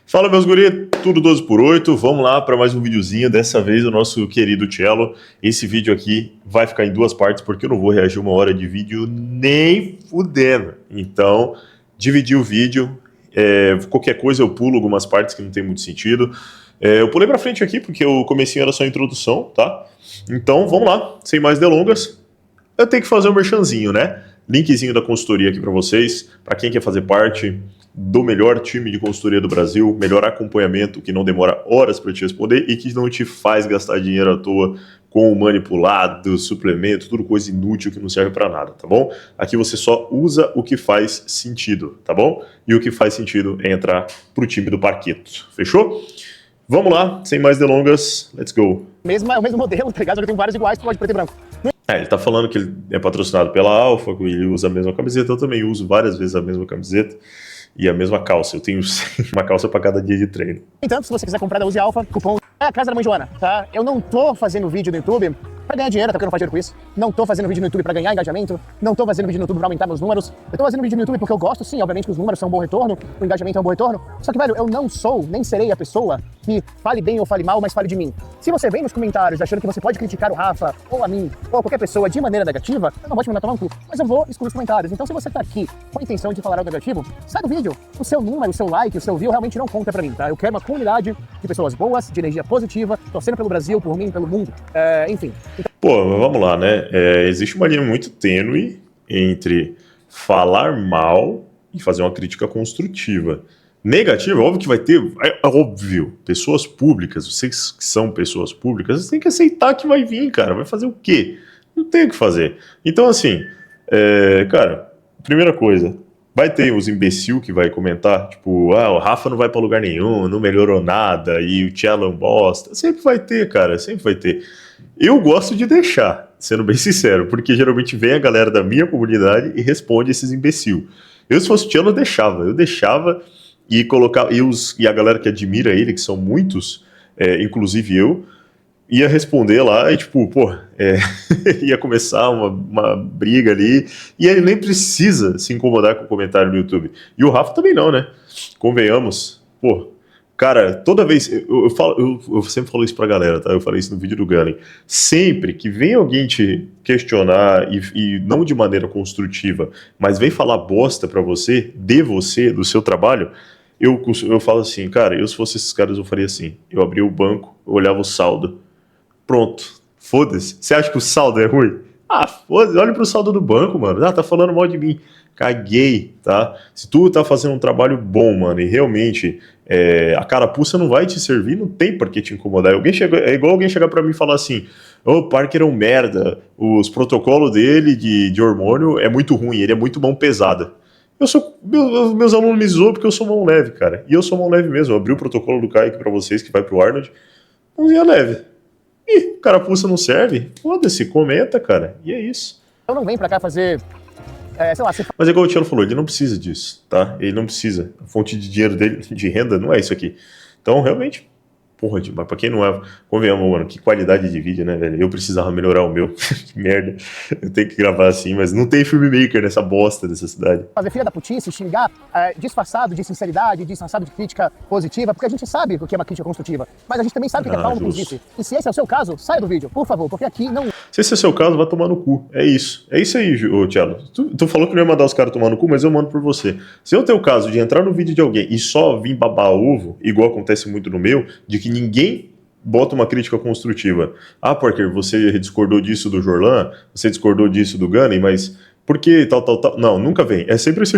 Fala meus guri, tudo 12/8, vamos lá para mais um videozinho, dessa vez o nosso querido Cello. Esse vídeo aqui vai ficar em duas partes porque eu não vou reagir 1 hora de vídeo nem fudendo. Então, dividir o vídeo, qualquer coisa eu pulo algumas partes que não tem muito sentido. Eu pulei pra frente aqui porque o comecinho era só a introdução, tá? Então, vamos lá, sem mais delongas. Eu tenho que fazer um merchanzinho, né? Linkzinho da consultoria aqui pra vocês, pra quem quer fazer parte do melhor time de consultoria do Brasil, melhor acompanhamento que não demora horas para te responder e que não te faz gastar dinheiro à toa com manipulado, suplemento, tudo coisa inútil que não serve para nada, tá bom? Aqui você só usa o que faz sentido, tá bom? E o que faz sentido é entrar pro time do Parqueto, fechou? Vamos lá, sem mais delongas, let's go. É o mesmo modelo, tá ligado? Só que tem vários iguais, pode preto e branco. Ele tá falando que ele é patrocinado pela Alpha, que ele usa a mesma camiseta, eu também uso várias vezes a mesma camiseta. E a mesma calça, eu tenho uma calça para cada dia de treino. Então, se você quiser comprar da Uzi Alpha, cupom é a casa da mãe Joana, tá? Eu não tô fazendo vídeo no YouTube pra ganhar dinheiro, até porque eu não faço dinheiro com isso. Não tô fazendo vídeo no YouTube pra ganhar engajamento. Não tô fazendo vídeo no YouTube pra aumentar meus números. Eu tô fazendo vídeo no YouTube porque eu gosto, sim, obviamente que os números são um bom retorno, o engajamento é um bom retorno. Só que, velho, eu não sou, nem serei a pessoa que fale bem ou fale mal, mas fale de mim. Se você vem nos comentários achando que você pode criticar o Rafa, ou a mim, ou qualquer pessoa de maneira negativa, eu não vou te mandar tomar um cu, mas eu vou excluir os comentários. Então, se você tá aqui com a intenção de falar algo negativo, sai do vídeo. O seu número, o seu like, o seu view realmente não conta pra mim, tá? Eu quero uma comunidade de pessoas boas, de energia positiva, torcendo pelo Brasil, por mim, pelo mundo, enfim. Pô, mas vamos lá, né? Existe uma linha muito tênue entre falar mal e fazer uma crítica construtiva. Negativa, óbvio que vai ter, é óbvio, pessoas públicas, vocês que são pessoas públicas, vocês têm que aceitar que vai vir, cara, vai fazer o quê? Não tem o que fazer. Então, assim, cara, primeira coisa, vai ter os imbecil que vai comentar, tipo, o Rafa não vai pra lugar nenhum, não melhorou nada, e o Cello é um bosta. Sempre vai ter, cara, sempre vai ter. Eu gosto de deixar, sendo bem sincero, porque geralmente vem a galera da minha comunidade e responde esses imbecil. Eu, se fosse o Cello, eu deixava e colocava, e a galera que admira ele, que são muitos, inclusive eu, ia responder lá e tipo, ia começar uma briga ali, e ele nem precisa se incomodar com o comentário no YouTube. E o Rafa também não, né? Convenhamos, cara, toda vez, eu sempre falo isso pra galera, tá? Eu falei isso no vídeo do Gunning. Sempre que vem alguém te questionar, e não de maneira construtiva, mas vem falar bosta pra você, do seu trabalho, eu falo assim, cara, se fosse esses caras eu faria assim. Eu abria o banco, eu olhava o saldo. Pronto, foda-se. Você acha que o saldo é ruim? Foda-se, olha pro saldo do banco, mano. Tá falando mal de mim. Caguei, tá? Se tu tá fazendo um trabalho bom, mano, e realmente a carapuça não vai te servir, não tem por que te incomodar. É igual alguém chegar pra mim e falar assim, o Parker é um merda, os protocolos dele de hormônio é muito ruim, ele é muito mão pesada. Meus alunos me zoam porque eu sou mão leve, cara. E eu sou mão leve mesmo. Eu abri o protocolo do Kaique pra vocês, que vai pro Arnold. Mãozinha leve. Ih, carapuça não serve? Foda-se, comenta, cara. E é isso. Eu não venho pra cá fazer, sei lá... Mas é igual o Tiano falou, ele não precisa disso, tá? Ele não precisa. A fonte de dinheiro dele, de renda, não é isso aqui. Então, realmente... mas pra quem não é... Convenhamos, mano, que qualidade de vídeo, né, velho? Eu precisava melhorar o meu. Que merda. Eu tenho que gravar assim, mas não tem filmmaker nessa bosta dessa cidade. Fazer filha da putice, xingar, disfarçado de sinceridade, disfarçado de crítica positiva, porque a gente sabe o que é uma crítica construtiva, mas a gente também sabe o que é pau no posice. E se esse é o seu caso, saia do vídeo, por favor, porque aqui não... Se esse é o seu caso, vai tomar no cu. É isso. É isso aí, Cello. Tu falou que não ia mandar os caras tomar no cu, mas eu mando por você. Se é o teu caso de entrar no vídeo de alguém e só vir babar ovo, igual acontece muito no meu, de que ninguém bota uma crítica construtiva. Parker, você discordou disso do Jorlan, você discordou disso do Gunning, mas por que tal? Não, nunca vem. É sempre assim,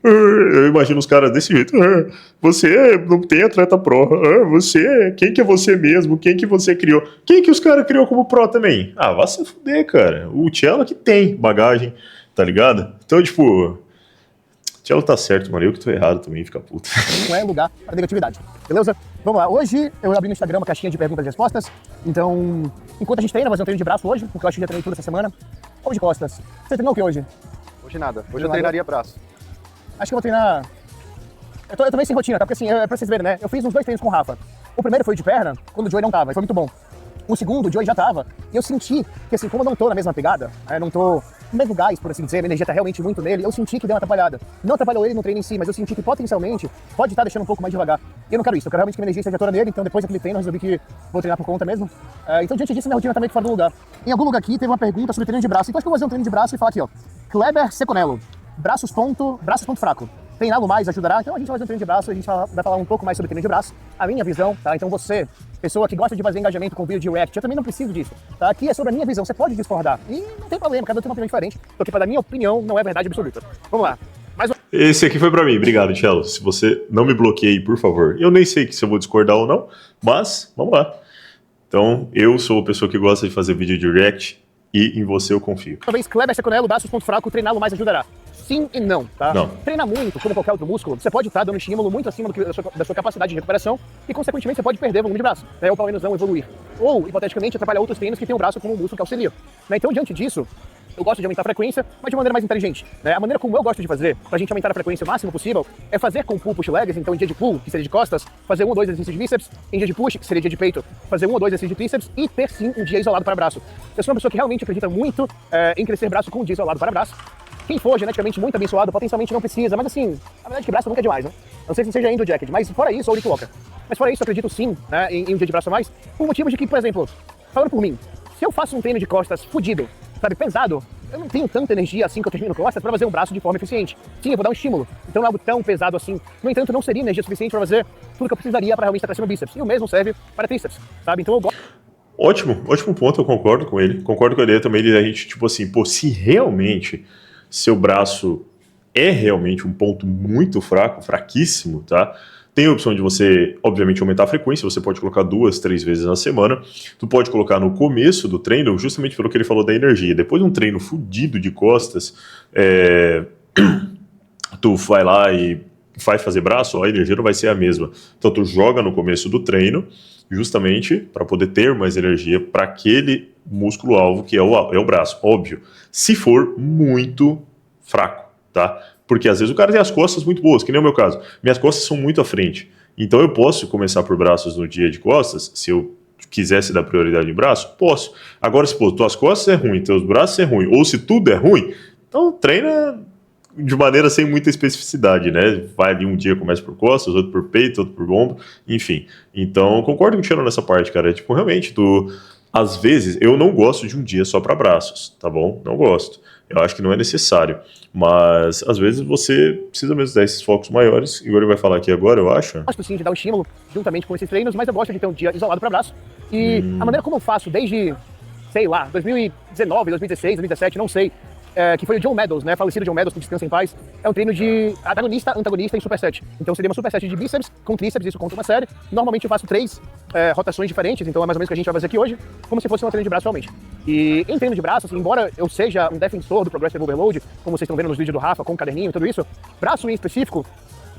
eu imagino os caras desse jeito. Você não tem atleta pró. Quem que é você mesmo? Quem que você criou? Quem que os caras criou como pró também? Vai se fuder, cara. O Cello que tem bagagem, tá ligado? Então, tipo... Cello tá certo, mano. Eu que tô errado também, fica puto. Não é lugar para negatividade, beleza? Vamos lá. Hoje eu abri no Instagram uma caixinha de perguntas e respostas. Então, enquanto a gente treina, vou fazer um treino de braço hoje, porque eu acho que já treinei tudo essa semana. Ou de costas. Você treinou o que hoje? Hoje nada. Hoje eu treinaria braço. Acho que eu vou treinar... Eu tô meio sem rotina, tá? Porque assim, pra vocês verem, né? Eu fiz uns 2 treinos com o Rafa. O primeiro foi de perna, quando o Joey não tava, e foi muito bom. O segundo, o Joey já tava. E eu senti que assim, como eu não tô na mesma pegada, não tô o mesmo gás, por assim dizer, a minha energia tá realmente muito nele, eu senti que deu uma atrapalhada. Não atrapalhou ele no treino em si, mas eu senti que potencialmente pode estar deixando um pouco mais devagar. E eu não quero isso, eu quero realmente que a minha energia esteja toda nele, então depois daquele treino eu resolvi que vou treinar por conta mesmo. Então diante disso minha rotina tá meio que fora do lugar. Em algum lugar aqui teve uma pergunta sobre treino de braço, então acho que eu vou fazer um treino de braço e falar aqui, ó. Kleber Seconello, braço ponto fraco. Treiná-lo mais ajudará? Então a gente vai fazer um treino de braço, a gente vai falar um pouco mais sobre treino de braço, a minha visão, tá? Então você, pessoa que gosta de fazer engajamento com vídeo de react, eu também não preciso disso, tá? Aqui é sobre a minha visão, você pode discordar, e não tem problema, cada um tem uma opinião diferente, porque para a minha opinião não é verdade absoluta. Vamos lá. Esse aqui foi pra mim, obrigado, Cello. Se você não me bloqueie, por favor. Eu nem sei se eu vou discordar ou não, mas vamos lá. Então, eu sou a pessoa que gosta de fazer vídeo de react e em você eu confio. Talvez Kleber Seconello, braços ponto fraco, treiná-lo mais ajudará. Sim e não, tá? Não. Treinar muito, como qualquer outro músculo, você pode estar dando um estímulo muito acima da sua capacidade de recuperação e, consequentemente, você pode perder volume de braço, né? Ou pelo menos não evoluir. Ou, hipoteticamente, atrapalhar outros treinos que tem o braço como um músculo que auxilia. Né? Então, diante disso, eu gosto de aumentar a frequência, mas de maneira mais inteligente. Né? A maneira como eu gosto de fazer, pra gente aumentar a frequência o máximo possível, é fazer com pull push legs, então em dia de pull, que seria de costas, fazer 1 ou 2 exercícios de bíceps, em dia de push, que seria dia de peito, fazer 1 ou 2 exercícios de tríceps e ter sim um dia isolado para braço. Eu sou uma pessoa que realmente acredita muito em crescer braço com um dia isolado para braço. Quem for geneticamente muito abençoado, potencialmente não precisa, mas assim, a verdade é que braço nunca é demais, né? Não sei se seja Andrew Jacket, mas fora isso, ou Rick Walker. Mas fora isso, eu acredito sim, né, em um dia de braço a mais, por motivo de que, por exemplo, falando por mim, se eu faço um treino de costas fudido, sabe, pesado, eu não tenho tanta energia assim que eu termino costas para fazer um braço de forma eficiente. Sim, eu vou dar um estímulo, então não é algo tão pesado assim. No entanto, não seria energia suficiente para fazer tudo que eu precisaria para realmente estar crescendo o bíceps. E o mesmo serve para tríceps, sabe? Então eu gosto. Ótimo ponto, eu concordo com ele. Concordo com a ideia também de a gente, tipo assim, pô, se realmente seu braço é realmente um ponto muito fraco, fraquíssimo, tá? Tem a opção de você, obviamente, aumentar a frequência, você pode colocar 2, 3 vezes na semana, tu pode colocar no começo do treino, justamente pelo que ele falou da energia. Depois de um treino fudido de costas, tu vai lá e vai fazer braço, a energia não vai ser a mesma. Então tu joga no começo do treino, justamente para poder ter mais energia para aquele músculo-alvo que é o braço, óbvio. Se for muito fraco, tá? Porque às vezes o cara tem as costas muito boas, que nem o meu caso. Minhas costas são muito à frente. Então eu posso começar por braços no dia de costas, se eu quisesse dar prioridade em braço, posso. Agora, se pô, tuas costas é ruim, teus braços é ruim, ou se tudo é ruim, então treina de maneira sem muita especificidade, né? Vai ali um dia começa por costas, outro por peito, outro por ombro, enfim. Então, concordo com o Tiano nessa parte, cara. Tipo, realmente, às vezes, eu não gosto de um dia só para braços, tá bom? Não gosto. Eu acho que não é necessário. Mas, às vezes, você precisa mesmo dar esses focos maiores. Igual ele vai falar aqui agora, eu acho. Gosto sim de dar um estímulo juntamente com esses treinos, mas eu gosto de ter um dia isolado para braço. E a maneira como eu faço desde, sei lá, 2019, 2016, 2017, não sei, que foi o John Meadows, né? Falecido John Meadows, que descansa em paz. É um treino de antagonista em superset. Então seria uma superset de bíceps com tríceps, isso conta uma série. Normalmente eu faço 3 rotações diferentes, então é mais ou menos o que a gente vai fazer aqui hoje, como se fosse um treino de braço realmente. E em treino de braço, assim, embora eu seja um defensor do Progressive Overload, como vocês estão vendo nos vídeos do Rafa, com o caderninho e tudo isso, braço em específico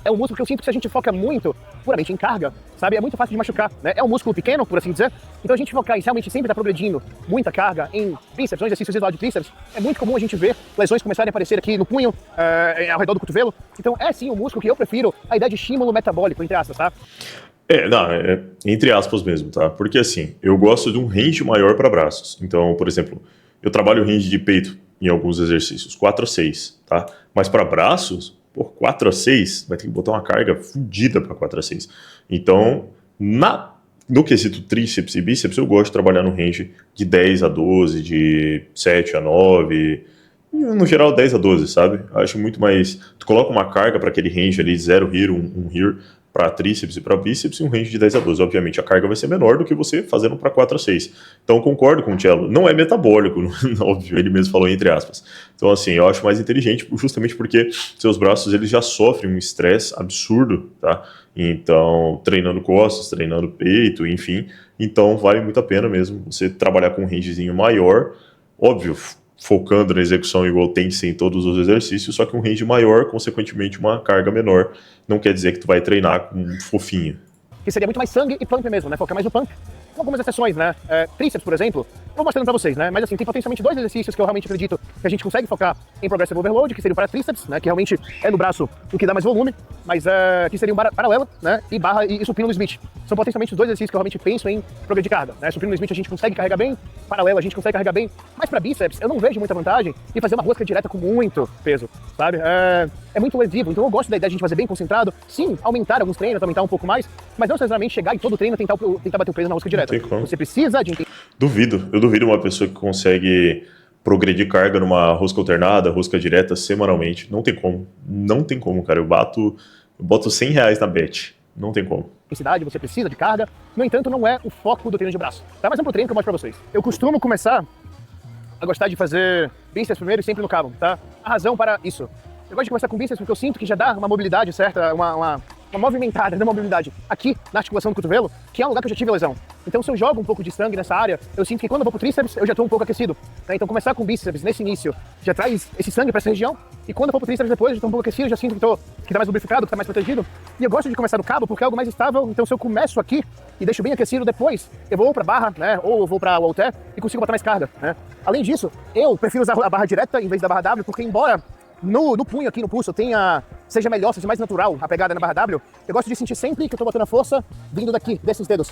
é um músculo que eu sinto que se a gente foca muito puramente em carga, sabe, é muito fácil de machucar, né? É um músculo pequeno, por assim dizer, então a gente focar em realmente sempre estar progredindo muita carga em bíceps, em exercícios isolados de tríceps, é muito comum a gente ver lesões começarem a aparecer aqui no punho, ao redor do cotovelo, então é sim um músculo que eu prefiro a ideia de estímulo metabólico, entre aspas, tá? Entre aspas mesmo, tá? Porque assim, eu gosto de um range maior para braços. Então, por exemplo, eu trabalho range de peito em alguns exercícios, 4 a 6, tá? Mas para braços, 4 a 6, vai ter que botar uma carga fodida para 4 a 6. Então, no quesito tríceps e bíceps, eu gosto de trabalhar no range de 10 a 12, de 7 a 9, no geral 10 a 12, sabe? Acho muito mais... Tu coloca uma carga para aquele range ali, 0 here, 1 here, para tríceps e para bíceps, e um range de 10 a 12. Obviamente, a carga vai ser menor do que você fazendo para 4 a 6. Então, concordo com o Cello. Não é metabólico, óbvio, ele mesmo falou entre aspas. Então, assim, eu acho mais inteligente, justamente porque seus braços, eles já sofrem um estresse absurdo, tá? Então, treinando costas, treinando peito, enfim. Então, vale muito a pena mesmo você trabalhar com um rangezinho maior. Óbvio, focando na execução igual tem que ser em todos os exercícios, só que um range maior, consequentemente uma carga menor, não quer dizer que tu vai treinar com um fofinho. Que seria muito mais sangue e pump mesmo, né? Focar mais no pump. com algumas exceções, né? Tríceps, por exemplo, eu vou mostrando pra vocês, né? Mas assim, tem potencialmente 2 exercícios que eu realmente acredito que a gente consegue focar em Progressive Overload, que seria o para tríceps, né? Que realmente é no braço o que dá mais volume, mas que seria um paralela, né? E barra e supino no Smith. São potencialmente os 2 exercícios que eu realmente penso em progredir de carga, né? Supino no Smith a gente consegue carregar bem, paralela a gente consegue carregar bem, mas pra bíceps eu não vejo muita vantagem em fazer uma rosca direta com muito peso, sabe? É muito lesivo, então eu gosto da ideia de a gente fazer bem concentrado, sim, aumentar alguns treinos, aumentar um pouco mais, mas não necessariamente chegar em todo treino tentar bater o peso na rosca direta. Você precisa de... Eu duvido uma pessoa que consegue progredir carga numa rosca alternada, rosca direta semanalmente. Não tem como. Não tem como, cara. Eu boto R$100 na bet. Não tem como. Você precisa de carga, no entanto, não é o foco do treino de braço. Tá? Mas é um treino que eu mostro pra vocês. Eu costumo começar a gostar de fazer bíceps primeiro e sempre no cabo, tá? A razão para isso. Eu gosto de começar com bíceps porque eu sinto que já dá uma mobilidade certa, uma movimentada da mobilidade aqui na articulação do cotovelo, que é um lugar que eu já tive lesão. Então, se eu jogo um pouco de sangue nessa área, eu sinto que quando eu vou pro tríceps, eu já tô um pouco aquecido. Né? Então, começar com bíceps nesse início já traz esse sangue para essa região, e quando eu for pro tríceps depois, eu já tô um pouco aquecido, já sinto que tá mais lubrificado, que tá mais protegido. E eu gosto de começar no cabo porque é algo mais estável, então se eu começo aqui e deixo bem aquecido depois, eu vou pra barra, né? Ou eu vou pra halter e consigo botar mais carga, né? Além disso, eu prefiro usar a barra direta em vez da barra W, porque embora no punho aqui, no pulso, seja melhor, seja mais natural a pegada na barra W, eu gosto de sentir sempre que eu tô botando a força vindo daqui, desses dedos.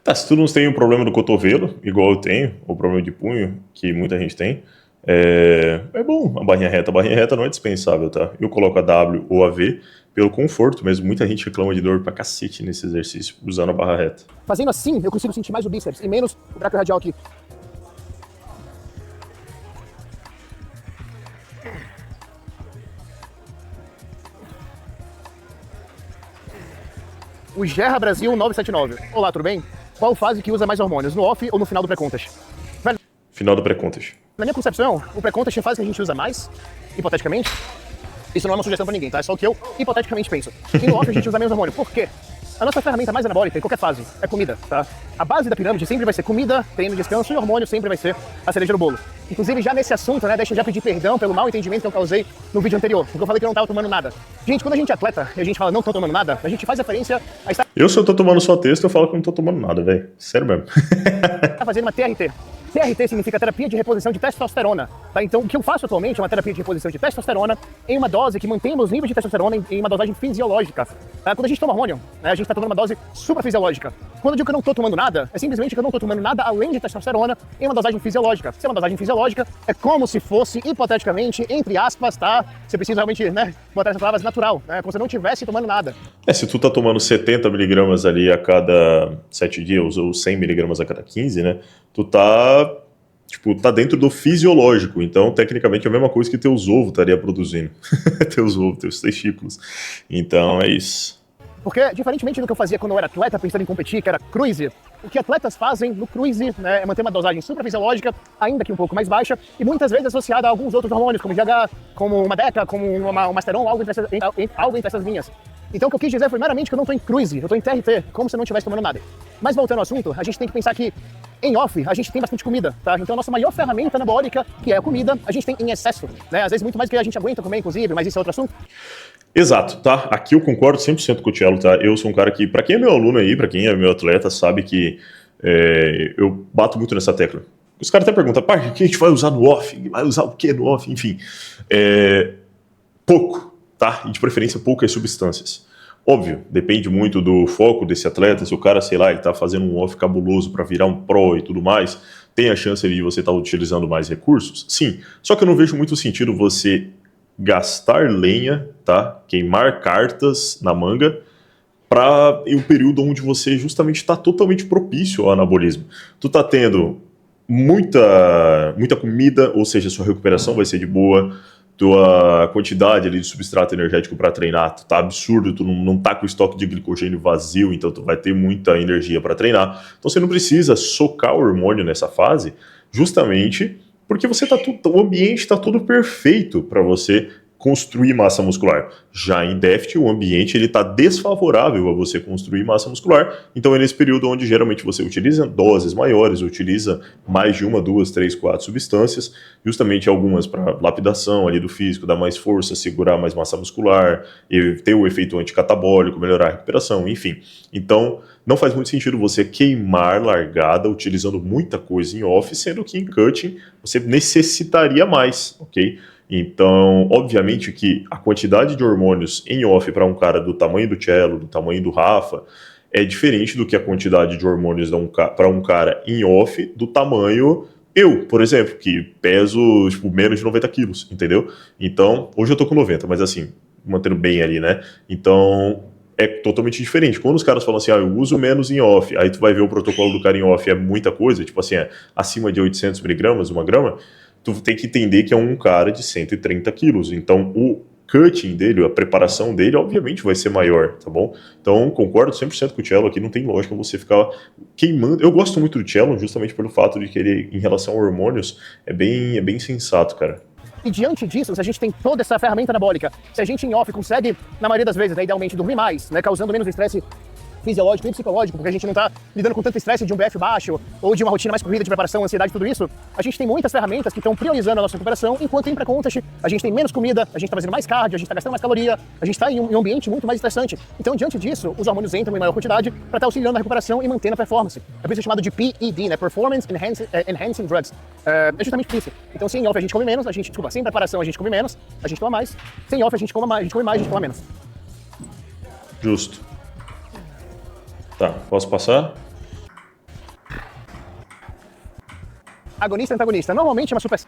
Tá, se tu não tem um problema do cotovelo, igual eu tenho, ou problema de punho, que muita gente tem, é bom a barrinha reta não é dispensável, tá? Eu coloco a W ou a V pelo conforto mesmo. Muita gente reclama de dor pra cacete nesse exercício, usando a barra reta. Fazendo assim, eu consigo sentir mais o bíceps e menos o braço radial aqui. O Gerra Brasil 979. Olá, tudo bem? Qual fase que usa mais hormônios, no off ou no final do pré-contest? Final do pré-contest. Na minha concepção, o pré-contest é a fase que a gente usa mais, hipoteticamente. Isso não é uma sugestão pra ninguém, tá? É só o que eu hipoteticamente penso. E no off a gente usa menos hormônio. Por quê? A nossa ferramenta mais anabólica em qualquer fase é comida, tá? A base da pirâmide sempre vai ser comida, treino, descanso, e hormônio sempre vai ser a cereja do bolo. Inclusive, já nesse assunto, né, deixa eu já pedir perdão pelo mau entendimento que eu causei no vídeo anterior, porque eu falei que eu não tava tomando nada. Gente, quando a gente é atleta e a gente fala não tô tomando nada, a gente faz referência a estar... Se eu tô tomando só texto, eu falo que não tô tomando nada, velho. Sério mesmo. Tá fazendo uma TRT. TRT significa terapia de reposição de testosterona, tá? Então, o que eu faço atualmente é uma terapia de reposição de testosterona em uma dose que mantém os níveis de testosterona em uma dosagem fisiológica. Tá? Quando a gente toma hormônio, né, a gente tá tomando uma dose suprafisiológica. Quando eu digo que eu não tô tomando nada, é simplesmente que eu não tô tomando nada além de testosterona em uma dosagem fisiológica. Se é uma dosagem fisiológica, é como se fosse, hipoteticamente, entre aspas, tá? Você precisa realmente, né, botar essas palavras natural, né? Como se eu não estivesse tomando nada. Se tu tá tomando 70 miligramas ali a cada 7 dias, ou 100 miligramas a cada 15, né? Tu tá dentro do fisiológico, então tecnicamente é a mesma coisa que teus ovos estaria produzindo. Teus ovos, teus testículos. Então é isso. Porque, diferentemente do que eu fazia quando eu era atleta, pensando em competir, que era cruise, o que atletas fazem no cruise, né, é manter uma dosagem suprafisiológica, ainda que um pouco mais baixa, e muitas vezes associada a alguns outros hormônios, como GH, como uma DECA, como um Masteron, algo entre essas linhas. Então o que eu quis dizer foi meramente que eu não estou em cruise, eu estou em TRT, como se eu não estivesse tomando nada. Mas voltando ao assunto, a gente tem que pensar que em off a gente tem bastante comida, tá? Então a nossa maior ferramenta anabólica, que é a comida, a gente tem em excesso, né? Às vezes muito mais do que a gente aguenta comer, inclusive, mas isso é outro assunto. Exato, tá? Aqui eu concordo 100% com o Thiago, tá? Eu sou um cara que, pra quem é meu aluno aí, pra quem é meu atleta, sabe que eu bato muito nessa tecla. Os caras até perguntam, pai, o que a gente vai usar no off? Vai usar o que no off? Enfim, pouco, tá? E de preferência poucas substâncias. Óbvio, depende muito do foco desse atleta. Se o cara, sei lá, ele tá fazendo um off cabuloso para virar um pro e tudo mais, tem a chance de você estar utilizando mais recursos? Sim. Só que eu não vejo muito sentido você gastar lenha, tá? Queimar cartas na manga para um período onde você justamente está totalmente propício ao anabolismo. Tu tá tendo muita comida, ou seja, sua recuperação vai ser de boa, tua quantidade ali de substrato energético para treinar tá absurdo, tu não tá com o estoque de glicogênio vazio, então tu vai ter muita energia para treinar. Então você não precisa socar o hormônio nessa fase, justamente porque o ambiente está todo perfeito para você construir massa muscular. Já em déficit, o ambiente está desfavorável a você construir massa muscular. Então é nesse período onde geralmente você utiliza doses maiores, utiliza mais de 1, 2, 3, 4 substâncias, justamente algumas para lapidação ali do físico, dar mais força, segurar mais massa muscular, e ter o efeito anticatabólico, melhorar a recuperação, enfim. Então não faz muito sentido você queimar largada utilizando muita coisa em off, sendo que em cutting você necessitaria mais, ok? Então, obviamente que a quantidade de hormônios em off para um cara do tamanho do Cello, do tamanho do Rafa, é diferente do que a quantidade de hormônios para um cara em off do tamanho eu, por exemplo, que peso tipo, menos de 90 quilos, entendeu? Então, hoje eu tô com 90, mas assim, mantendo bem ali, né? Então, é totalmente diferente. Quando os caras falam assim, eu uso menos em off, aí tu vai ver o protocolo do cara em off, é muita coisa, tipo assim, é acima de 800 miligramas, 1 grama, tu tem que entender que é um cara de 130 quilos. Então, o cutting dele, a preparação dele, obviamente vai ser maior, tá bom? Então, concordo 100% com o Cello aqui, não tem lógica você ficar queimando. Eu gosto muito do Cello, justamente pelo fato de que ele, em relação a hormônios, é bem sensato, cara. E diante disso, se a gente tem toda essa ferramenta anabólica, se a gente em off consegue, na maioria das vezes, né, idealmente dormir mais, né, causando menos estresse fisiológico e psicológico, porque a gente não está lidando com tanto estresse de um BF baixo ou de uma rotina mais corrida de preparação, ansiedade, tudo isso, a gente tem muitas ferramentas que estão priorizando a nossa recuperação, enquanto em pré-contest a gente tem menos comida, a gente está fazendo mais cardio, a gente está gastando mais caloria, a gente está em um ambiente muito mais estressante. Então, diante disso, os hormônios entram em maior quantidade para estar auxiliando a recuperação e mantendo a performance. É por isso chamado de PED, né? Performance Enhancing Drugs. É justamente por isso. Então, se em off a gente come menos, sem preparação a gente come menos, a gente toma mais, sem off a gente come mais, a gente toma menos. Justo. Tá, posso passar? Agonista e antagonista. Normalmente é uma super...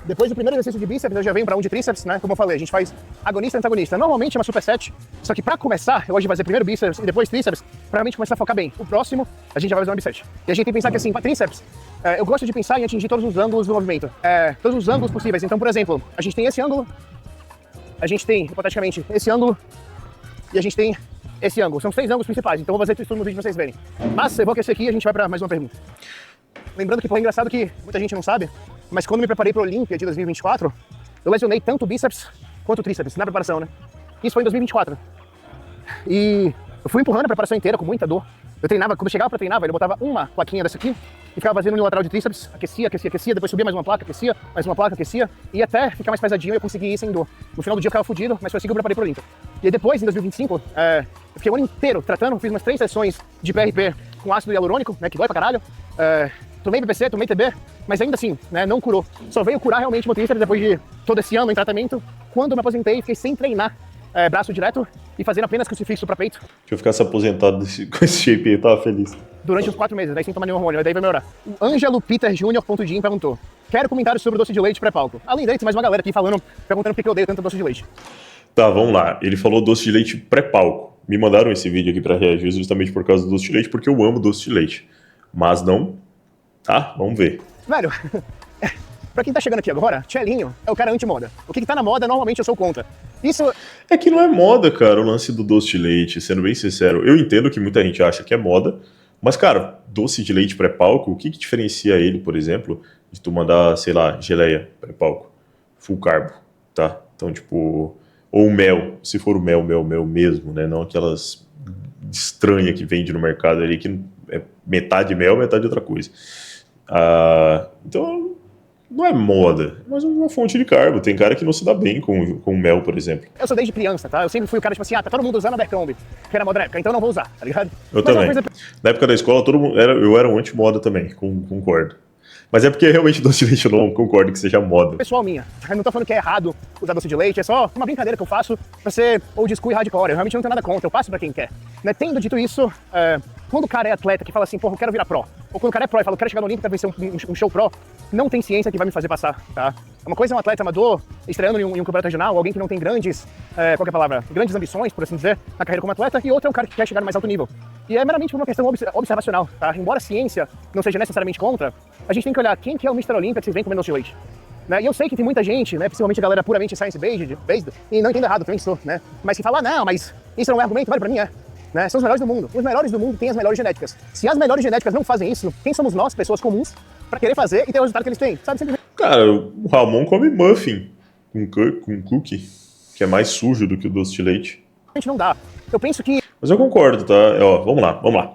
Depois do primeiro exercício de bíceps, eu já venho para um de tríceps, né? Como eu falei, a gente faz agonista e antagonista. Normalmente é uma superset, só que para começar, eu gosto de fazer primeiro bíceps e depois tríceps, pra realmente começar a focar bem. O próximo, a gente já vai fazer uma biceps. E a gente tem que pensar que assim, para tríceps, eu gosto de pensar em atingir todos os ângulos do movimento. Todos os ângulos possíveis. Então, por exemplo, a gente tem esse ângulo, a gente tem, hipoteticamente, esse ângulo, e a gente tem esse ângulo. São os 3 ângulos principais, então eu vou fazer isso no vídeo pra vocês verem. Mas eu vou aquecer aqui e a gente vai pra mais uma pergunta. Lembrando que foi engraçado que muita gente não sabe, mas quando me preparei pro Olímpia de 2024, eu lesionei tanto o bíceps quanto o tríceps na preparação, né? Isso foi em 2024. E eu fui empurrando a preparação inteira com muita dor. Eu treinava, quando eu chegava pra treinar, eu botava uma plaquinha dessa aqui e ficava fazendo unilateral de tríceps, aquecia, depois subia mais uma placa, aquecia, mais uma placa, aquecia, e até ficar mais pesadinho eu consegui ir sem dor. No final do dia eu ficava fudido, mas foi assim que eu preparei pro Olímpia. E aí depois, em 2025, eu fiquei o ano inteiro tratando, fiz umas 3 sessões de PRP com ácido hialurônico, né, que dói pra caralho. Tomei BPC, tomei TB, mas ainda assim, né, não curou. Só veio curar realmente meu tríceps depois de todo esse ano em tratamento, quando eu me aposentei e fiquei sem treinar braço direto e fazendo apenas crucifixo pra peito. Se eu ficasse aposentado com esse shape aí, eu tava feliz. Durante uns 4 meses, daí sem tomar nenhum hormônio, daí vai melhorar. O Ângelo Peter Jr.Jim perguntou: quero comentários sobre o doce de leite pré-palco. Além dele, tem mais uma galera aqui perguntando por que eu odeio tanto doce de leite. Tá, vamos lá. Ele falou doce de leite pré-palco. Me mandaram esse vídeo aqui pra reagir justamente por causa do doce de leite, porque eu amo doce de leite. Mas não... Tá, vamos ver. Velho, pra quem tá chegando aqui agora, Tchelinho é o cara anti-moda. O que tá na moda, normalmente eu sou contra. Isso... É que não é moda, cara, o lance do doce de leite, sendo bem sincero. Eu entendo que muita gente acha que é moda, mas, cara, doce de leite pré-palco, o que diferencia ele, por exemplo, de tu mandar, sei lá, geleia pré-palco? Full carbo, tá? Então, tipo... Ou mel, se for o mel mesmo, né? Não aquelas estranhas que vende no mercado ali, que é metade mel, metade outra coisa. Então, não é moda, mas é uma fonte de carbo. Tem cara que não se dá bem com mel, por exemplo. Eu sou desde criança, tá? Eu sempre fui o cara, tipo assim, tá todo mundo usando a Abercrombie, que era moda na época, então eu não vou usar, tá ligado? Eu também. Na época da escola, eu era um anti-moda também, concordo. Mas é porque realmente doce de leite eu não concordo que seja moda. Pessoal minha, eu não tô falando que é errado usar doce de leite, é só uma brincadeira que eu faço pra ser old school e hardcore. Eu realmente não tenho nada contra, eu passo pra quem quer. Né? Tendo dito isso, quando o cara é atleta que fala assim, porra, eu quero virar pro, ou quando o cara é pro e fala, eu quero chegar no Olímpico pra vencer um show pro, não tem ciência que vai me fazer passar, tá? Uma coisa é um atleta amador, estreando em um campeonato regional, alguém que não tem grandes, grandes ambições, por assim dizer, na carreira como atleta, e outro é um cara que quer chegar no mais alto nível. E é meramente por uma questão observacional, tá? Embora a ciência não seja necessariamente contra, a gente tem que olhar quem que é o Mr. Olympia que vocês vêm comendo doce de leite. Né? E eu sei que tem muita gente, né, principalmente a galera puramente science-based, e não entendo errado, também sou, né? Mas que fala, não, mas isso não é argumento, vale pra mim, né? São os melhores do mundo. Os melhores do mundo têm as melhores genéticas. Se as melhores genéticas não fazem isso, quem somos nós, pessoas comuns, pra querer fazer e ter o resultado que eles têm? Sabe? Cara, o Ramon come muffin com cookie. que é mais sujo do que o doce de leite. A gente não dá. Eu penso que... Mas eu concordo, tá? Ó, vamos lá.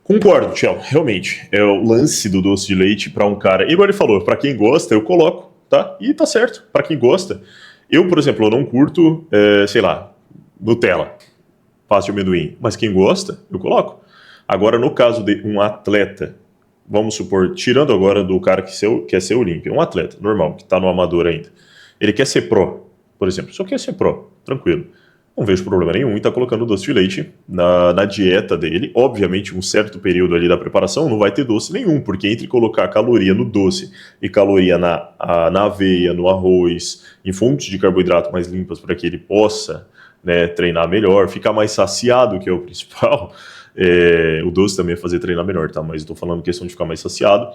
Concordo, Tchelo, realmente. É o lance do doce de leite pra um cara... Igual ele falou, pra quem gosta, eu coloco, tá? E tá certo, pra quem gosta. Eu, por exemplo, eu não curto, sei lá, Nutella, pasta de amendoim. Mas quem gosta, eu coloco. Agora, no caso de um atleta, vamos supor, tirando agora do cara que quer ser olímpico, um atleta normal, que tá no amador ainda. Ele quer ser pro, por exemplo, só quer ser pro, tranquilo. Não vejo problema nenhum em estar colocando doce de leite na dieta dele. Obviamente, um certo período ali da preparação não vai ter doce nenhum, porque entre colocar caloria no doce e caloria na aveia, no arroz, em fontes de carboidrato mais limpas para que ele possa, né, treinar melhor, ficar mais saciado, que é o principal. O doce também é fazer treinar melhor, tá? Mas estou falando questão de ficar mais saciado.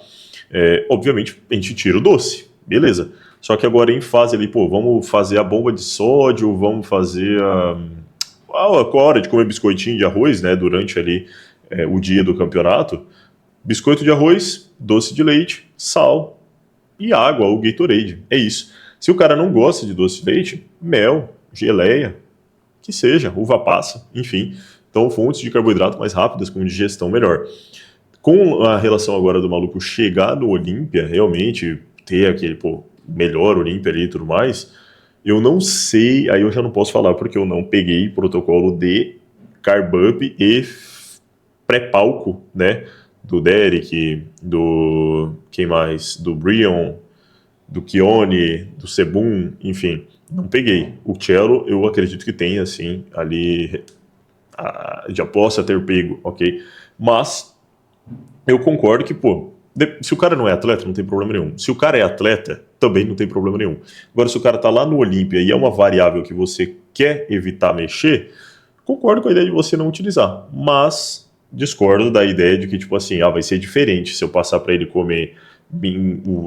Obviamente, a gente tira o doce, beleza. Só que agora em fase ali, pô, vamos fazer a bomba de sódio, vamos fazer a hora de comer biscoitinho de arroz, né, durante ali o dia do campeonato. Biscoito de arroz, doce de leite, sal e água, ou Gatorade. É isso. Se o cara não gosta de doce de leite, mel, geleia, que seja, uva passa, enfim. Então, fontes de carboidrato mais rápidas, com digestão melhor. Com a relação agora do maluco chegar no Olímpia, realmente ter aquele, pô, melhor Olímpia ali e tudo mais, eu não sei, aí eu já não posso falar porque eu não peguei protocolo de carb up e pré-palco, né, do Derek, do, quem mais, do Brion, do Keone, do Sebum, enfim, não peguei. O Cello eu acredito que tem, assim, ali, já possa ter pego, ok? Mas eu concordo que, pô, se o cara não é atleta, não tem problema nenhum. Se o cara é atleta, também não tem problema nenhum. Agora, se o cara tá lá no Olímpia e é uma variável que você quer evitar mexer, concordo com a ideia de você não utilizar. Mas discordo da ideia de que, tipo assim, vai ser diferente se eu passar para ele comer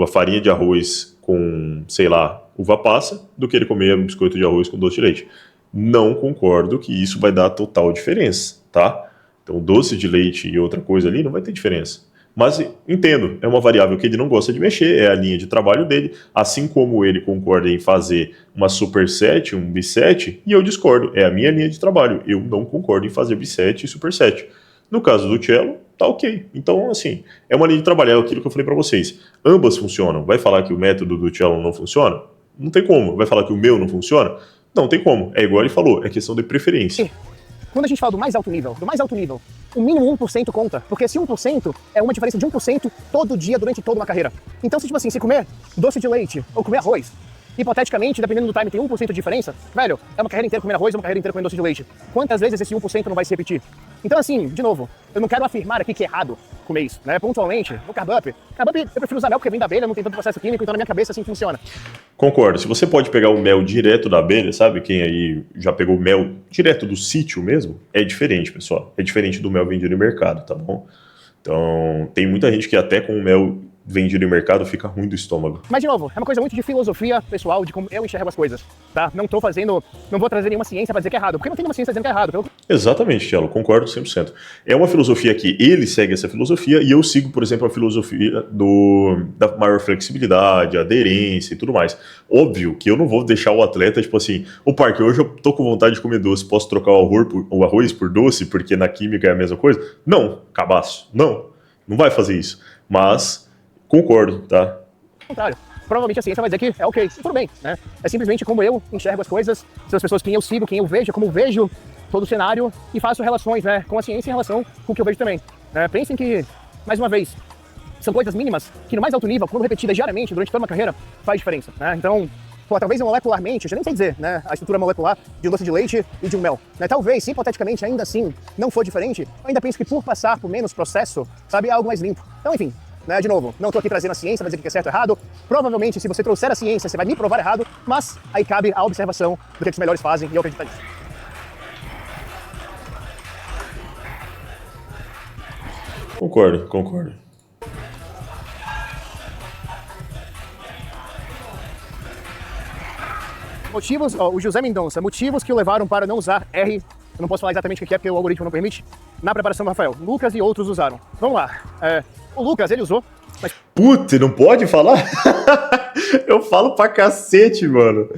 a farinha de arroz com, sei lá, uva passa, do que ele comer um biscoito de arroz com doce de leite. Não concordo que isso vai dar total diferença, tá? Então, doce de leite e outra coisa ali não vai ter diferença. Mas entendo, é uma variável que ele não gosta de mexer, é a linha de trabalho dele, assim como ele concorda em fazer uma superset, um bisset, e eu discordo, é a minha linha de trabalho, eu não concordo em fazer bisset e superset. No caso do Cello, tá ok. Então, assim, é uma linha de trabalho, é aquilo que eu falei para vocês. Ambas funcionam. Vai falar que o método do Cello não funciona? Não tem como. Vai falar que o meu não funciona? Não tem como. É igual ele falou, é questão de preferência. Quando a gente fala do mais alto nível, o mínimo 1% conta, porque esse 1% é uma diferença de 1% todo dia, durante toda uma carreira. Então, se tipo assim, se comer doce de leite ou comer arroz, hipoteticamente, dependendo do time, tem 1% de diferença, velho, é uma carreira inteira comendo arroz, é uma carreira inteira comendo doce de leite. Quantas vezes esse 1% não vai se repetir? Então, assim, de novo, eu não quero afirmar aqui que é errado comer isso, né? Pontualmente, no carb up eu prefiro usar mel porque vem da abelha, não tem tanto processo químico, então na minha cabeça assim funciona. Concordo. Se você pode pegar o mel direto da abelha, sabe? Quem aí já pegou mel direto do sítio mesmo, é diferente, pessoal. É diferente do mel vendido no mercado, tá bom? Então, tem muita gente que até com o mel vendido no mercado fica ruim do estômago. Mas, de novo, é uma coisa muito de filosofia pessoal, de como eu enxergo as coisas, tá? Não vou trazer nenhuma ciência pra dizer que é errado, porque não tem nenhuma ciência dizendo que é errado. Exatamente, Thiago, concordo 100%. É uma filosofia que ele segue essa filosofia e eu sigo, por exemplo, a filosofia da maior flexibilidade, aderência e tudo mais. Óbvio que eu não vou deixar o atleta, tipo assim, Parque, hoje eu tô com vontade de comer doce, posso trocar o arroz por doce, porque na química é a mesma coisa? Não, cabaço, não vai fazer isso. Mas concordo, tá? Ao contrário. Provavelmente a ciência vai dizer que é ok, tudo bem, né? É simplesmente como eu enxergo as coisas, são as pessoas quem eu sigo, quem eu vejo, como eu vejo todo o cenário e faço relações, né, com a ciência em relação com o que eu vejo também. Pensem que, mais uma vez, são coisas mínimas que no mais alto nível, quando repetidas diariamente durante toda uma carreira, faz diferença, né? Então, talvez molecularmente, eu já nem sei dizer, né, a estrutura molecular de um doce de leite e de um mel, né? Talvez, se hipoteticamente ainda assim não for diferente, eu ainda penso que por passar por menos processo, sabe, é algo mais limpo. Então, enfim, né, de novo, não estou aqui trazendo a ciência para dizer que é certo ou errado. Provavelmente, se você trouxer a ciência, você vai me provar errado, mas aí cabe a observação do que os melhores fazem e eu acredito nisso. Concordo. Motivos, o José Mendonça, motivos que o levaram para não usar R, eu não posso falar exatamente o que é porque o algoritmo não permite, na preparação do Rafael. Lucas e outros usaram. Vamos lá. O Lucas, ele usou, mas... Putz, não pode falar? Eu falo pra cacete, mano.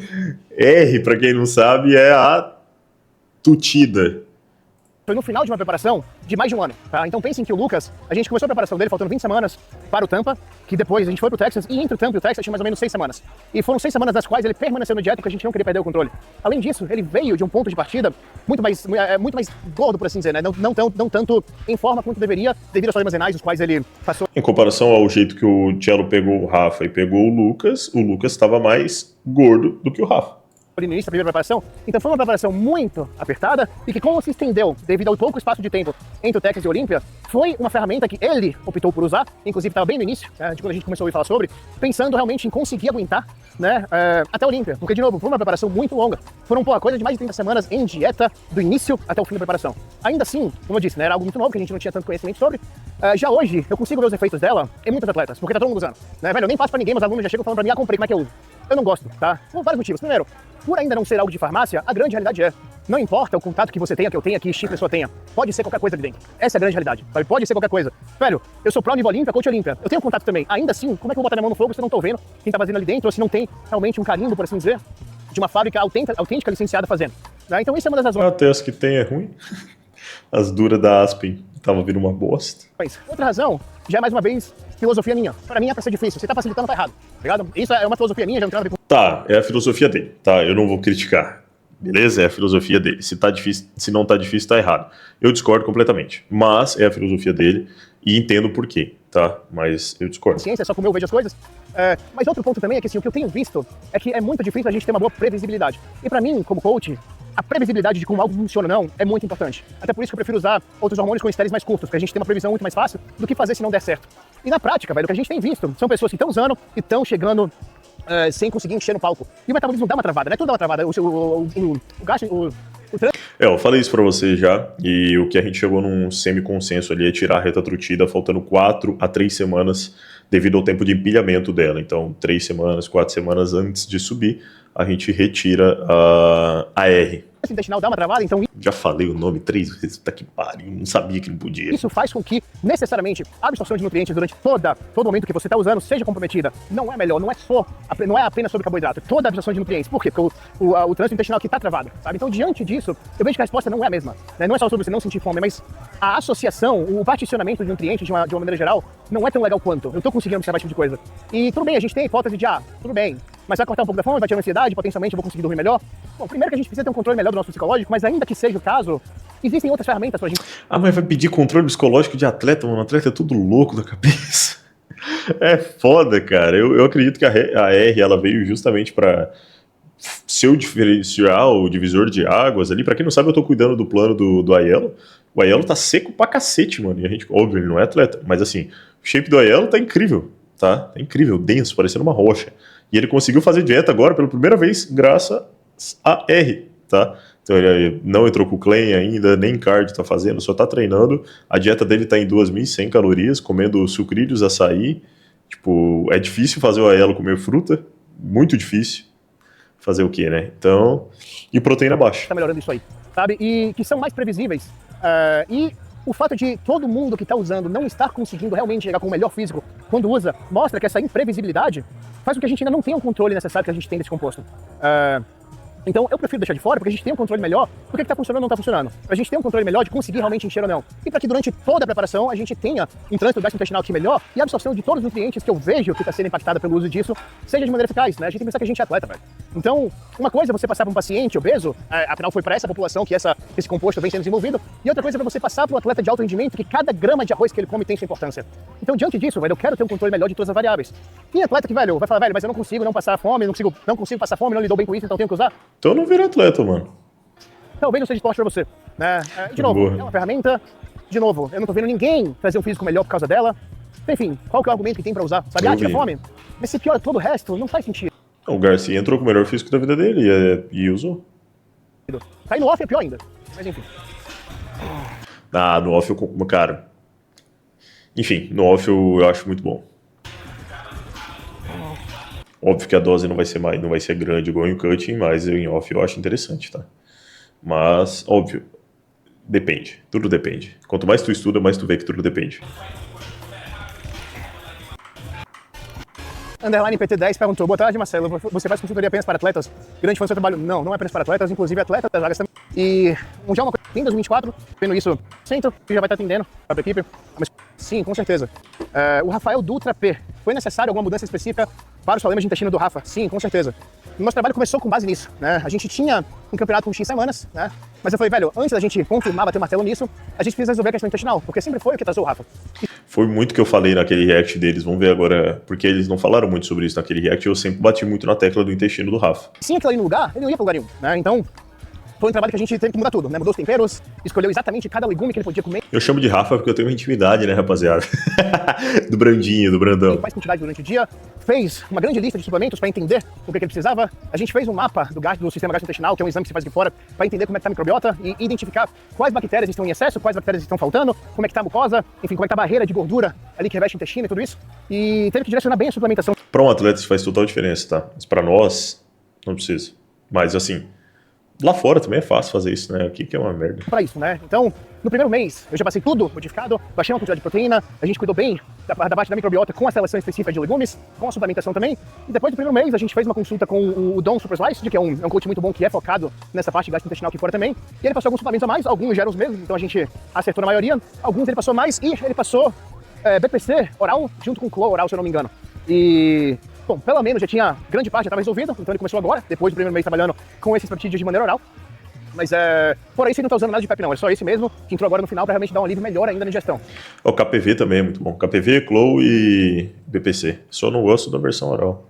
R, pra quem não sabe, é a tutida. Foi no final de uma preparação de mais de um ano, tá? Então pensem que o Lucas, a gente começou a preparação dele faltando 20 semanas para o Tampa, que depois a gente foi pro Texas, e entre o Tampa e o Texas tinha mais ou menos 6 semanas. E foram 6 semanas das quais ele permaneceu no dieta porque a gente não queria perder o controle. Além disso, ele veio de um ponto de partida muito mais gordo, por assim dizer, né? Não tanto em forma quanto deveria, devido aos problemas renais, os quais ele passou. Em comparação ao jeito que o Cello pegou o Rafa e pegou o Lucas estava mais gordo do que o Rafa. Ali no início da primeira preparação, então foi uma preparação muito apertada e que, como se estendeu devido ao pouco espaço de tempo entre o Texas e o Olímpia, foi uma ferramenta que ele optou por usar, inclusive estava bem no início, de quando a gente começou a ouvir falar sobre, pensando realmente em conseguir aguentar, né, até o Olímpia, porque de novo, foi uma preparação muito longa, foram coisa de mais de 30 semanas em dieta do início até o fim da preparação. Ainda assim, como eu disse, né, era algo muito novo que a gente não tinha tanto conhecimento sobre. Já hoje, eu consigo ver os efeitos dela em muitos atletas, porque tá todo mundo usando, né, velho, eu nem passo pra ninguém, meus alunos já chegam falando pra mim, comprei, como é que eu uso? Eu não gosto, tá? Por vários motivos. Primeiro, por ainda não ser algo de farmácia, a grande realidade é, não importa o contato que você tenha, que eu tenha, que X pessoa tenha, pode ser qualquer coisa ali dentro. Essa é a grande realidade, sabe? Pode ser qualquer coisa. Velho, eu sou pró nível Olímpia, coach Olímpia, eu tenho contato também. Ainda assim, como é que eu vou botar minha mão no fogo se eu não tô vendo quem tá fazendo ali dentro, ou se não tem realmente um carimbo, por assim dizer, de uma fábrica autêntica licenciada fazendo? Né? Então isso é uma das razões. Até as que tem é ruim. As duras da Aspen tava vindo uma bosta. Outra razão, já é mais uma vez, filosofia minha. Pra mim é pra ser difícil, você tá facilitando, tá errado, ligado? Isso é uma filosofia minha, já não tem nada a ver com... Tá, é a filosofia dele, tá? Eu não vou criticar. Beleza? É a filosofia dele. Se tá difícil, se não tá difícil, tá errado. Eu discordo completamente. Mas é a filosofia dele e entendo por quê, tá? Mas eu discordo. Ciência, só como eu vejo as coisas. Mas outro ponto também é que assim, o que eu tenho visto é que é muito difícil a gente ter uma boa previsibilidade. E pra mim, como coach, a previsibilidade de como algo funciona ou não é muito importante. Até por isso que eu prefiro usar outros hormônios com estéreis mais curtos, porque a gente tem uma previsão muito mais fácil do que fazer se não der certo. E na prática, velho, o que a gente tem visto são pessoas que estão usando e estão chegando sem conseguir encher no palco. E o metabolismo dá uma travada, né? Tudo dá uma travada. Eu falei isso pra você já, e o que a gente chegou num semi-consenso ali é tirar a reta trutida faltando 4 a 3 semanas devido ao tempo de empilhamento dela. Então, 3 semanas, 4 semanas antes de subir, a gente retira a R. Esse intestinal dá uma travada, então... Já falei o nome 3 vezes, tá que pariu, não sabia que não podia. Isso faz com que, necessariamente, a absorção de nutrientes durante todo momento que você está usando seja comprometida. Não é melhor, não é apenas sobre carboidrato, toda a absorção de nutrientes. Por quê? Porque o trânsito intestinal aqui está travado, sabe? Então, diante disso, eu vejo que a resposta não é a mesma. Né? Não é só sobre você não sentir fome, mas a associação, o particionamento de nutrientes de uma maneira geral, não é tão legal quanto. Eu estou conseguindo observar esse tipo de coisa. E tudo bem, a gente tem a hipótese de, tudo bem, mas vai cortar um pouco da fome, vai tirar a ansiedade, potencialmente eu vou conseguir dormir melhor. Bom, primeiro que a gente precisa ter um controle melhor do nosso psicológico, mas ainda que seja o caso, existem outras ferramentas pra gente... Mas vai pedir controle psicológico de atleta, mano? O atleta é tudo louco da cabeça. É foda, cara. Eu acredito que a R, ela veio justamente pra ser o diferencial, o divisor de águas ali. Pra quem não sabe, eu tô cuidando do plano do Aiello. O Aiello tá seco pra cacete, mano. E a gente, óbvio, ele não é atleta, mas assim, o shape do Aiello tá incrível, tá? Tá incrível, denso, parecendo uma rocha. E ele conseguiu fazer dieta agora pela primeira vez, graças a R, tá? Então ele não entrou com o Clean ainda, nem cardio tá fazendo, só tá treinando. A dieta dele tá em 2.100 calorias, comendo sucrilhos, açaí. Tipo, é difícil fazer o Aiello comer fruta, muito difícil. Fazer o quê, né? Então, e proteína baixa. Tá melhorando isso aí, sabe? E que são mais previsíveis. E o fato de todo mundo que está usando não estar conseguindo realmente chegar com o melhor físico quando usa, mostra que essa imprevisibilidade faz com que a gente ainda não tenha um controle necessário que a gente tem desse composto. Então eu prefiro deixar de fora porque a gente tem um controle melhor do que está funcionando ou não está funcionando. A gente tem um controle melhor de conseguir realmente encher ou não. E para que durante toda a preparação a gente tenha um trânsito gastrointestinal aqui melhor e a absorção de todos os nutrientes que eu vejo que está sendo impactada pelo uso disso seja de maneira eficaz, né? A gente tem que pensar que a gente é atleta, velho. Então, uma coisa é você passar para um paciente obeso, afinal foi para essa população que esse composto vem sendo desenvolvido, e outra coisa é você passar para um atleta de alto rendimento que cada grama de arroz que ele come tem sua importância. Então, diante disso, velho, eu quero ter um controle melhor de todas as variáveis. Tem atleta que, velho, vai falar, velho, mas eu não consigo não passar fome, não consigo passar fome, não lidou bem com isso, então tenho que usar. Então não vira atleta, mano. Talvez não seja esporte pra você, né? De novo, é uma ferramenta, de novo, eu não tô vendo ninguém trazer um físico melhor por causa dela. Enfim, qual que é o argumento que tem pra usar? Sabe, tira fome, mas se piora todo o resto, não faz sentido. O Garcia entrou com o melhor físico da vida dele e usou. Cair no off é pior ainda, mas enfim. No off eu, cara... Enfim, no off eu acho muito bom. Óbvio que a dose não vai ser grande igual em cutting, mas em off eu acho interessante, tá? Mas, óbvio, depende. Tudo depende. Quanto mais tu estuda, mais tu vê que tudo depende. Underline PT10 perguntou: boa tarde, Marcelo. Você faz consultoria apenas para atletas? Grande fã do seu trabalho. Não, não é apenas para atletas, inclusive atletas das áreas também. E já uma coisa, em 2024, vendo isso, sinto que já vai estar atendendo para a equipe. Mas sim, com certeza. O Rafael Dutra P. Foi necessário alguma mudança específica para os problemas de intestino do Rafa? Sim, com certeza. Nosso trabalho começou com base nisso, né? A gente tinha um campeonato com X semanas, né? Mas eu falei, velho, antes da gente confirmar, bater o martelo nisso, a gente precisa resolver a questão intestinal, porque sempre foi o que atrasou o Rafa. Foi muito que eu falei naquele react deles, vamos ver agora, porque eles não falaram muito sobre isso naquele react, eu sempre bati muito na tecla do intestino do Rafa. Sim, aquilo ali no lugar, ele não ia pra lugar nenhum, né? Então, foi um trabalho que a gente teve que mudar tudo, né? Mudou os temperos, escolheu exatamente cada legume que ele podia comer. Eu chamo de Rafa porque eu tenho uma intimidade, né, rapaziada? Do Brandinho, do Brandão. Ele faz quantidade durante o dia, fez uma grande lista de suplementos para entender o que ele precisava. A gente fez um mapa do sistema gastrointestinal, que é um exame que se faz aqui fora, para entender como é que tá a microbiota e identificar quais bactérias estão em excesso, quais bactérias estão faltando, como é que tá a mucosa, enfim, como é que tá a barreira de gordura ali que reveste o intestino e tudo isso. E teve que direcionar bem a suplementação. Para um atleta isso faz total diferença, tá? Mas para nós, não precisa. Mas assim, lá fora também é fácil fazer isso, né? Aqui que é uma merda. Para isso, né? Então, no primeiro mês, eu já passei tudo modificado, baixei uma quantidade de proteína, a gente cuidou bem da parte da microbiota com a seleção específica de legumes, com a suplementação também. E depois do primeiro mês, a gente fez uma consulta com o Dom Super Slice, que é um coach muito bom que é focado nessa parte gastrointestinal aqui fora também. E ele passou alguns suplementos a mais, alguns já eram os mesmos, então a gente acertou na maioria. Alguns ele passou mais e ele passou BPC oral junto com Clo oral, se eu não me engano. E, bom, pelo menos já tinha grande parte, já estava resolvido, então ele começou agora, depois do primeiro mês trabalhando com esses peptídeos de maneira oral. Mas por aí você não tá usando nada de PEP não, é só esse mesmo, que entrou agora no final para realmente dar um alívio melhor ainda na digestão. O KPV também é muito bom. KPV, Clow e BPC. Só não gosto da versão oral.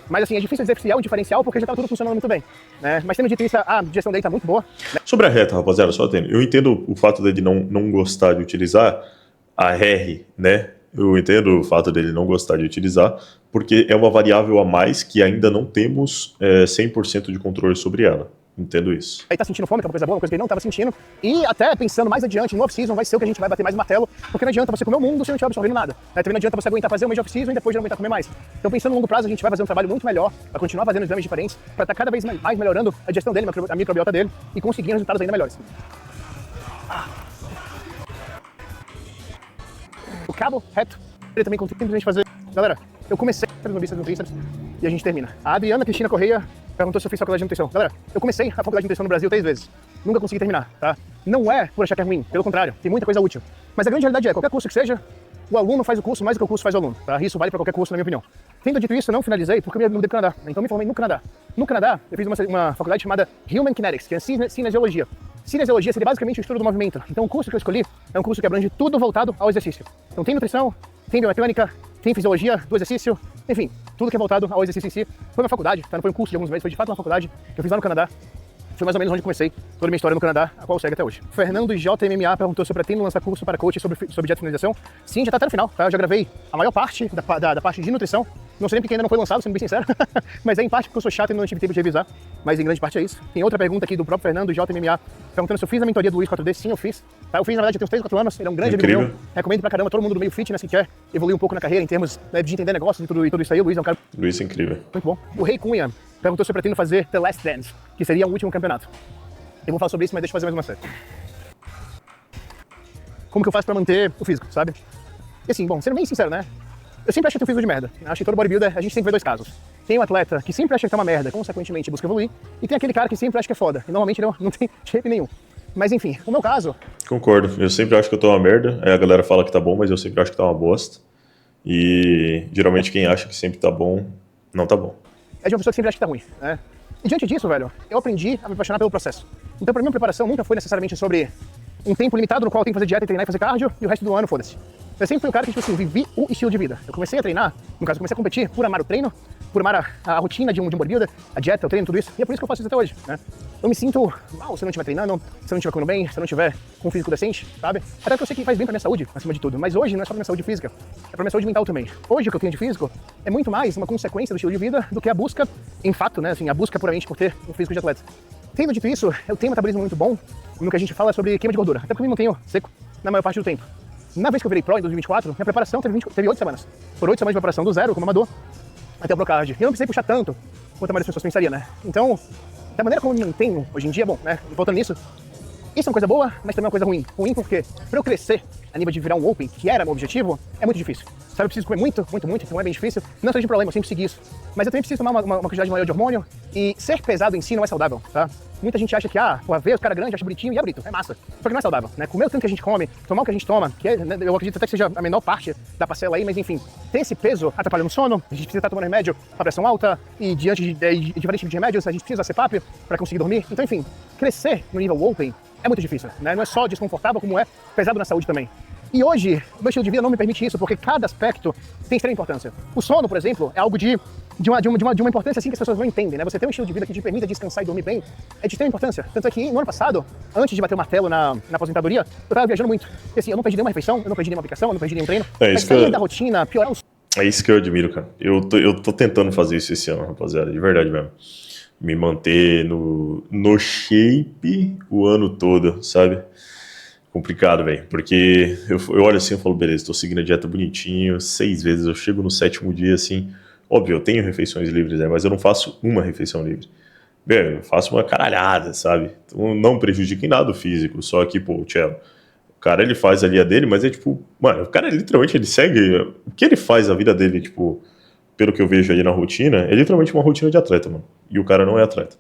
Mas assim, é difícil dizer se é um diferencial porque já tá tudo funcionando muito bem, né? Mas tendo dito isso, a digestão dele tá muito boa. Né? Sobre a reta, rapaziada, só atendo. Eu entendo o fato dele não gostar de utilizar a R, né? Eu entendo o fato dele não gostar de utilizar, porque é uma variável a mais que ainda não temos 100% de controle sobre ela. Entendo isso. Aí tá sentindo fome, que é uma coisa boa, uma coisa que ele não tava sentindo. E até pensando mais adiante, no off-season vai ser o que a gente vai bater mais martelo, porque não adianta você comer o mundo se não estiver absorvendo nada. Também não adianta você aguentar fazer um mês de off-season e depois não aguentar comer mais. Então pensando no longo prazo, a gente vai fazer um trabalho muito melhor, vai continuar fazendo exames diferentes, para estar cada vez mais melhorando a digestão dele, a microbiota dele e conseguindo resultados ainda melhores. O cabo reto, ele também consegue simplesmente fazer... Galera, eu comecei no bíceps, no tríceps e a gente termina. A Adriana Cristina Correia perguntou se eu fiz faculdade de nutrição. Galera, eu comecei a faculdade de nutrição no Brasil 3 vezes. Nunca consegui terminar, tá? Não é por achar que é ruim, pelo contrário, tem muita coisa útil. Mas a grande realidade é, qualquer curso que seja, o aluno faz o curso mais do que o curso faz o aluno, tá? Isso vale para qualquer curso, na minha opinião. Tendo dito isso, eu não finalizei porque eu me mudei pro Canadá. Então me formei no Canadá. No Canadá, eu fiz uma faculdade chamada Human Kinetics, que é cinesiologia. Cinesiologia seria basicamente o estudo do movimento. Então o curso que eu escolhi é um curso que abrange tudo voltado ao exercício. Então tem nutrição, tem biomecânica, tem fisiologia do exercício, enfim, tudo que é voltado ao exercício em si. Foi uma faculdade, tá? Não foi um curso de alguns meses, foi de fato uma faculdade que eu fiz lá no Canadá. Foi mais ou menos onde comecei toda a minha história no Canadá, a qual segue até hoje. Fernando JMMA perguntou se eu pretendo lançar curso para coach sobre dieta e finalização. Sim, já tá até no final, tá? Eu já gravei a maior parte da parte de nutrição. Não sei nem porque ainda não foi lançado, sendo bem sincero. Mas é em parte porque eu sou chato e não tive tempo de revisar. Mas em grande parte é isso. Tem outra pergunta aqui do próprio Fernando JMMA perguntando se eu fiz a mentoria do Luiz 4D. Sim, eu fiz. Tá? Eu fiz, na verdade, eu tenho uns 3 ou 4 anos. Ele é um grande amigo meu. Recomendo pra caramba todo mundo do meio fitness que quer evoluir um pouco na carreira em termos, né, de entender negócios e tudo isso aí. O Luiz é um cara Luiz é incrível. muito bom. O Rei Cunha perguntou se eu pretendo fazer The Last Dance, que seria o último campeonato. Eu vou falar sobre isso, mas deixa eu fazer mais uma série. Como que eu faço pra manter o físico, sabe? E assim, bom, sendo bem sincero, né? Eu sempre acho que eu tenho físico de merda. Acho que todo bodybuilder, a gente sempre vê 2 casos. Tem o atleta que sempre acha que tá uma merda, consequentemente busca evoluir, e tem aquele cara que sempre acha que é foda, e normalmente ele não tem shape nenhum. Mas enfim, o meu caso... Concordo, eu sempre acho que eu tô uma merda, aí a galera fala que tá bom, mas eu sempre acho que tá uma bosta. E geralmente quem acha que sempre tá bom, não tá bom. É de uma pessoa que sempre acha que tá ruim, né? E diante disso, velho, eu aprendi a me apaixonar pelo processo. Então pra mim a preparação nunca foi necessariamente sobre um tempo limitado no qual eu tenho que fazer dieta e treinar e fazer cardio, e o resto do ano, foda-se. Eu sempre fui o cara que, tipo assim, vivi o estilo de vida. Eu comecei a treinar, no caso, eu comecei a competir por amar o treino, por amar a rotina de um bodybuilder, a dieta, o treino, tudo isso. E é por isso que eu faço isso até hoje, né? Eu me sinto mal se eu não estiver treinando, se eu não estiver comendo bem, se eu não estiver com um físico decente, sabe? Até que eu sei que faz bem pra minha saúde, acima de tudo. Mas hoje não é só pra minha saúde física, é pra minha saúde mental também. Hoje o que eu tenho de físico é muito mais uma consequência do estilo de vida do que a busca, em fato, né? Assim, a busca puramente por ter um físico de atleta. Tendo dito isso, eu tenho um metabolismo muito bom no que a gente fala sobre queima de gordura. Até porque eu me mantenho seco na maior parte do tempo. Na vez que eu virei pro em 2024, minha preparação teve 8 semanas. Foram 8 semanas de preparação do zero, como amador, até o Procard. E eu não precisei puxar tanto quanto a maioria das pessoas pensaria, né? Então, da maneira como eu me mantenho hoje em dia, bom, né? Voltando nisso, isso é uma coisa boa, mas também é uma coisa ruim. Ruim porque, pra eu crescer, a nível de virar um Open, que era meu objetivo, é muito difícil. Sabe, eu preciso comer muito, então é bem difícil. Não seja um problema, eu sempre segui isso. Mas eu também preciso tomar uma quantidade maior de hormônio, e ser pesado em si não é saudável, tá? Muita gente acha que, ver os caras grandes, acha bonitinho, e é bonito, é massa. Só que não é saudável, né? Comer o tanto que a gente come, tomar o que a gente toma, que né, eu acredito até que seja a menor parte da parcela aí, mas enfim, ter esse peso atrapalha no sono, a gente precisa estar tomando remédio pra pressão alta, e diante de diferentes tipos de remédios, a gente precisa ser CPAP pra conseguir dormir. Então, enfim, crescer no nível Open é muito difícil, né? Não é só desconfortável, como é pesado na saúde também. E hoje, o meu estilo de vida não me permite isso, porque cada aspecto tem extrema importância. O sono, por exemplo, é algo de uma importância assim que as pessoas não entendem, né? Você ter um estilo de vida que te permita descansar e dormir bem é de extrema importância. Tanto é que no ano passado, antes de bater o martelo na aposentadoria, eu tava viajando muito. E assim, eu não perdi nenhuma refeição, eu não perdi nenhuma aplicação, eu não perdi nenhum treino. Mas sair da rotina, piorar os... É isso que eu admiro, cara. Eu tô tentando fazer isso esse ano, rapaziada, de verdade mesmo. Me manter no shape o ano todo, sabe? Complicado, velho, porque eu olho assim e falo, beleza, tô seguindo a dieta bonitinho, 6 vezes, eu chego no 7º dia, assim, óbvio, eu tenho refeições livres, né, mas eu não faço uma refeição livre. Bem, eu faço uma caralhada, sabe? Então não prejudica em nada o físico, só que, pô, o Cello, o cara, ele faz ali a dele, mas é tipo, mano, o cara, literalmente, ele segue, o que ele faz a vida dele, tipo, pelo que eu vejo aí na rotina, é literalmente uma rotina de atleta, mano, e o cara não é atleta.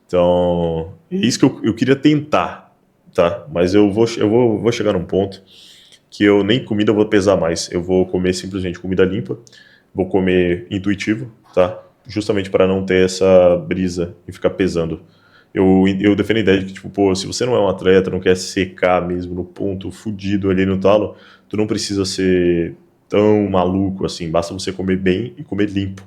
Então, é isso que eu queria tentar, tá? Mas eu vou chegar num ponto que eu nem comida vou pesar mais. Eu vou comer simplesmente comida limpa, vou comer intuitivo, tá? Justamente para não ter essa brisa e ficar pesando. Eu defendo a ideia de que, tipo, pô, se você não é um atleta, não quer secar mesmo no ponto fudido ali no talo, tu não precisa ser tão maluco assim, basta você comer bem e comer limpo.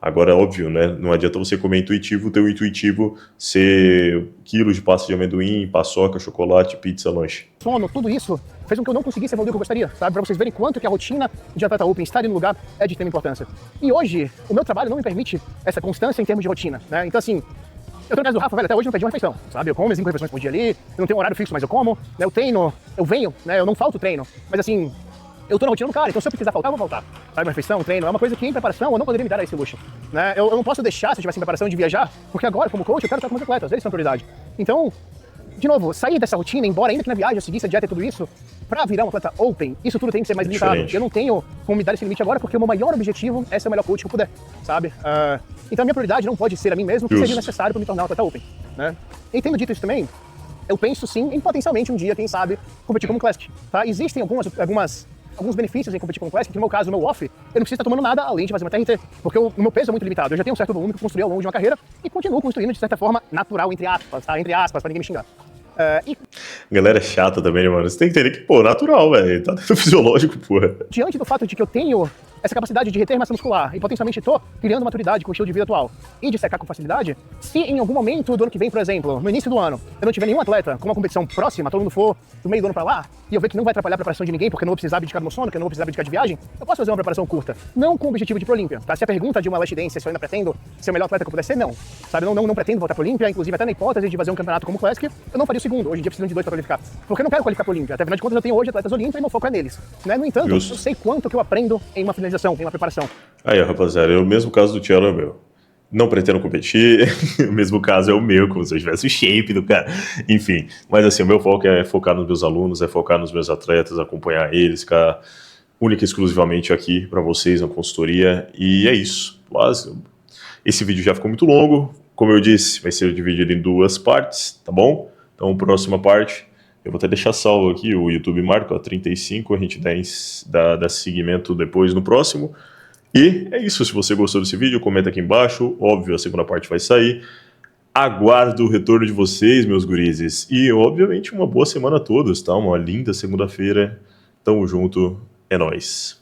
Agora, óbvio, né? Não adianta você comer intuitivo, ter o intuitivo ser quilos de pasta de amendoim, paçoca, chocolate, pizza, lanche. Sono, tudo isso fez com que eu não conseguisse evoluir o que eu gostaria, sabe? Pra vocês verem quanto que a rotina de atleta Open, estar no lugar, é de extrema importância. E hoje, o meu trabalho não me permite essa constância em termos de rotina, né? Então, assim, eu tô na casa do Rafa, velho, até hoje não perdi uma refeição, sabe? Eu como as 5 refeições por dia ali, eu não tenho um horário fixo, mas eu como, né? Eu treino, eu venho, né? Eu não falto treino, mas assim, eu tô na rotina do cara, então se eu precisar faltar, eu vou faltar. Sabe, uma refeição, um treino, é uma coisa que em preparação eu não poderia me dar a esse luxo, né? Eu não posso deixar, se eu tivesse em preparação, de viajar, porque agora, como coach, eu quero estar com meus atletas, eles são prioridade. Então, de novo, sair dessa rotina, embora ainda que na viagem eu seguisse a dieta e tudo isso, pra virar um atleta Open, isso tudo tem que ser mais limitado. Eu não tenho como me dar esse limite agora, porque o meu maior objetivo é ser o melhor coach que eu puder, sabe? Então a minha prioridade não pode ser a mim mesmo, que seja necessário pra me tornar um atleta Open, né? E tendo dito isso também, eu penso sim em potencialmente um dia, quem sabe, competir como Classic, tá? Existem alguns benefícios em competir como Classic, que no meu caso, no meu off, eu não preciso estar tomando nada além de fazer uma TRT, porque o meu peso é muito limitado. Eu já tenho um certo volume que eu construí ao longo de uma carreira e continuo construindo de certa forma natural, entre aspas, tá? Entre aspas, pra ninguém me xingar. Galera é chata também, né, mano? Você tem que entender que, pô, natural, velho. Tá dentro do fisiológico, porra. Diante do fato de que eu tenho essa capacidade de reter massa muscular e potencialmente tô criando maturidade com o estilo de vida atual e de secar com facilidade, se em algum momento do ano que vem, por exemplo, no início do ano, eu não tiver nenhum atleta com uma competição próxima, todo mundo for do meio do ano pra lá, e eu ver que não vai atrapalhar a preparação de ninguém, porque eu não vou precisar abdicar do meu sono, que eu não vou precisar abdicar de viagem, eu posso fazer uma preparação curta, não com o objetivo de ir pro Olímpia, tá? Se a pergunta de uma Last Dance, se eu ainda pretendo ser o melhor atleta que eu puder ser, não. Sabe, não pretendo voltar pro Olímpia, inclusive até na hipótese de fazer um campeonato como Classic, eu não faria o segundo, hoje em dia precisando de 2 pra qualificar, porque eu não quero qualificar pro Olímpia, até afinal de contas eu tenho hoje atletas Olímpia e meu foco é neles, né? No entanto, Justo. eu sei quanto que eu aprendo em uma finalização, em uma preparação. Aí, rapaziada, o mesmo caso do Cello é meu. Não pretendo competir, o mesmo caso é o meu, como se eu tivesse o shape do cara. Enfim, mas assim, o meu foco é focar nos meus alunos, é focar nos meus atletas, acompanhar eles, ficar única e exclusivamente aqui para vocês na consultoria. E é isso. Esse vídeo já ficou muito longo, como eu disse, vai ser dividido em 2 partes, tá bom? Então, próxima parte, eu vou até deixar salvo aqui, o YouTube marca 35, a gente dá seguimento depois no próximo. E é isso, se você gostou desse vídeo, comenta aqui embaixo, óbvio, a segunda parte vai sair. Aguardo o retorno de vocês, meus gurizes, e obviamente uma boa semana a todos, tá? Uma linda segunda-feira, tamo junto, é nóis.